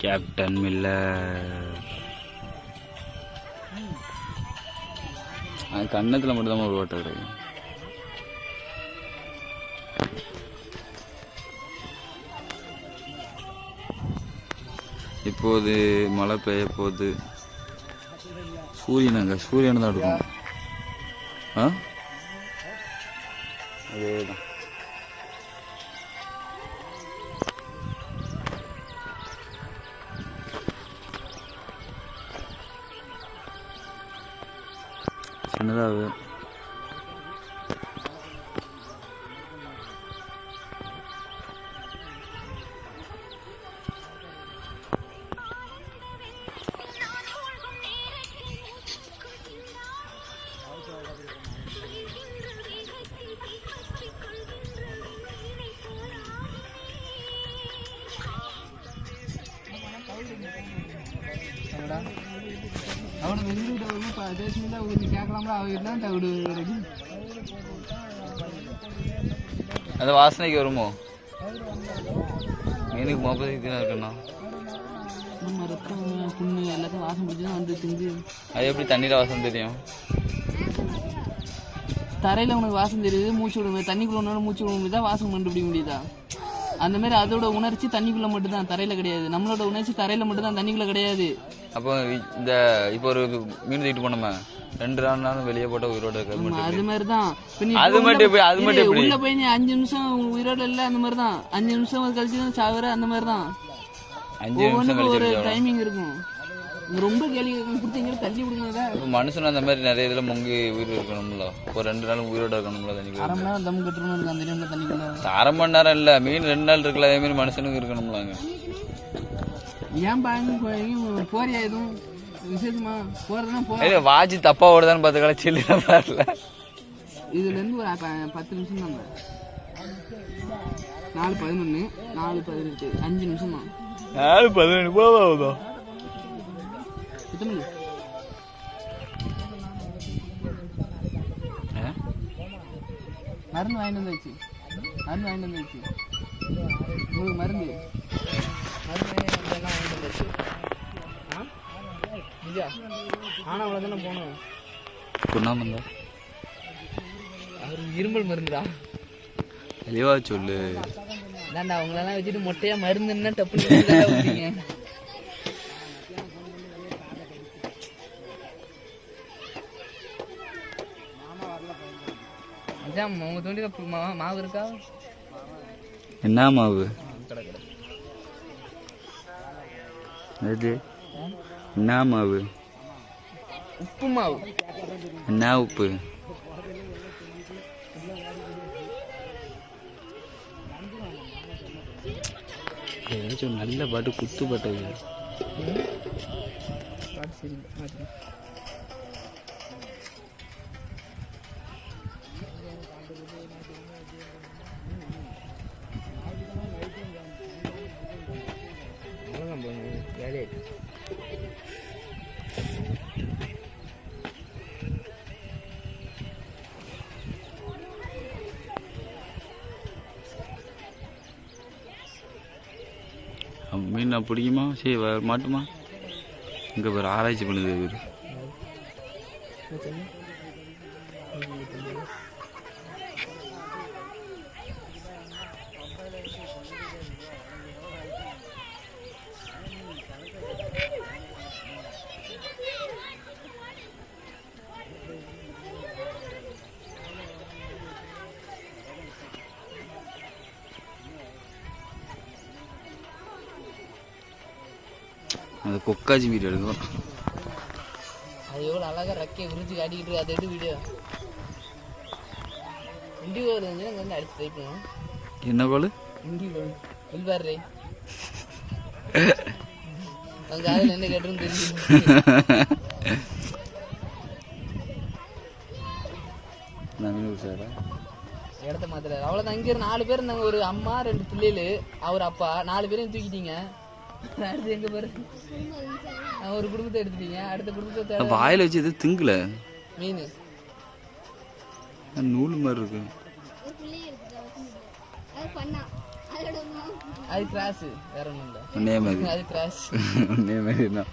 Captain Miller. கன்னத்தில் மட்டும்தான் ஒரு ஓட்டை கிடைக்கும். இப்போது மழை பெய்ய போகுது. சூரியன் தான் இருக்கும். அதேதான். சின்னதாக அந்த வாசனைக்கு வருமோ? மீனுக்கு மோப்பது இருக்குண்ணா. எல்லாத்தையும் வாசம் பிடிச்சதான் வந்து திங்கு. அது எப்படி தண்ணியில் வாசம் தெரியும்? தரையில் உனக்கு வாசம் தெரியுது, மூச்சு விடுங்க. தண்ணிக்குள்ள மூச்சு விடும்போது தான் வாசம் கண்டுபிடிக்க முடியுதா? அந்த மாதிரி அதோட உணர்ச்சி தண்ணிக்குள்ள மட்டும்தான், தரையில கிடையாது. நம்மளோட உணர்ச்சி தரையில மட்டும்தான், தண்ணிக்குள்ள கிடையாது. அப்போ இப்போ ஒரு மீன் தூக்கிட்டு போனோமா, 2 நாளும் வெளியே போட்ட உயிரோட அது மாதிரி தான். உள்ள போய் நீ 5 நிமிஷம் உயிரோட இல்லை, அந்த மாதிரி தான். 5 நிமிஷம் கழிச்சு தான் சாகுற, அந்த மாதிரி தான். ஒவ்வொன்றுக்கும் ஒரு டைமிங் இருக்கும். ரொம்ப கேள்வி கொடுத்தீங்க, தள்ளி விடுங்க. மனுஷன் அந்த மாதிரி நிறைய இதுல முங்கி உயிர் இருக்கணும்ல. ஒரு 2 நாள் உயிரோட இருக்கணும்ல. தண்ணி அரை மணி நேரம் தம் கட்டணும். அந்த டைம்ல தண்ணிக்குள்ள அரை மணி நேரம் இல்ல, மீன் 2 நாள் இருக்குல்ல. அதே மாதிரி மனுஷனுக்கு இருக்கணும்லாங்க. ஏன் பாருங்க போறியா எதுவும் விசேஷமா போறதுன்னா வாட்சி தப்பா ஓடுதான்னு பார்த்துக்கலாம். சில்லுன்னு பாருல. இதுல இருந்து ஒரு 10 நிமிஷம் தாங்க. 4:11 4:18 5 நிமிஷம் தான். 4:11 போவாதோ? மருந்து வாங்கிட்டு வந்துச்சு. உங்களுக்கு மருந்து ஆனா தானே போனோம். பொண்ணாமந்தா அவரு இருமல் மருந்துடா. தெளிவா சொல்லு. ஏன்டா அவங்களெல்லாம் வச்சுட்டு மொட்டையா மருந்துன்னா தப்பு. உங்க தோண்டில மாவு இருக்கா? என்ன மாவு? என்ன மாவு? உப்பு மாவு. என்ன உப்பு? ஏதாச்சும் நல்ல பாட்டு, குத்து பாட்டு. மீன் நான் பிடிக்குமா? சரி மாட்டுமா? இங்கே ஒரு ஆராய்ச்சி பண்ணுது இவர். அந்த கொக்காஜி வீடியோ எடுக்கும். அது எவ்வளோ அழகாக ரக்கையை விரிச்சு காட்டிக்கிட்டு அதை எடுத்து வீடியோ. இண்டிகோ வந்து வந்து அடிச்சு ட்ரை பண்ணுவோம். என்ன கோல்? இண்டிகோ வில்பாரு. அவங்க அதில் என்ன கேட்டுன்னு தெரியும். இடத்த மாத்திர அவ்வளோதான். இங்கே 4 பேர் இருந்தாங்க. ஒரு அம்மா 2 பிள்ளைகள், அவர் அப்பா. 4 பேரையும் தூக்கிட்டீங்க. அடுத்து எங்க பாரு, ஒரு குடும்பத்தை எடுத்துட்டீங்க. அடுத்த குடும்பத்தை வாயில வச்சு எது திங்கல. மீன் நூல் மாதிரி இருக்கு. அது கிராஸ், வேற ஒன்றும் இல்லை. உன்னே மாதிரி அது கிராஸ். உன்னே மாதிரி தான்.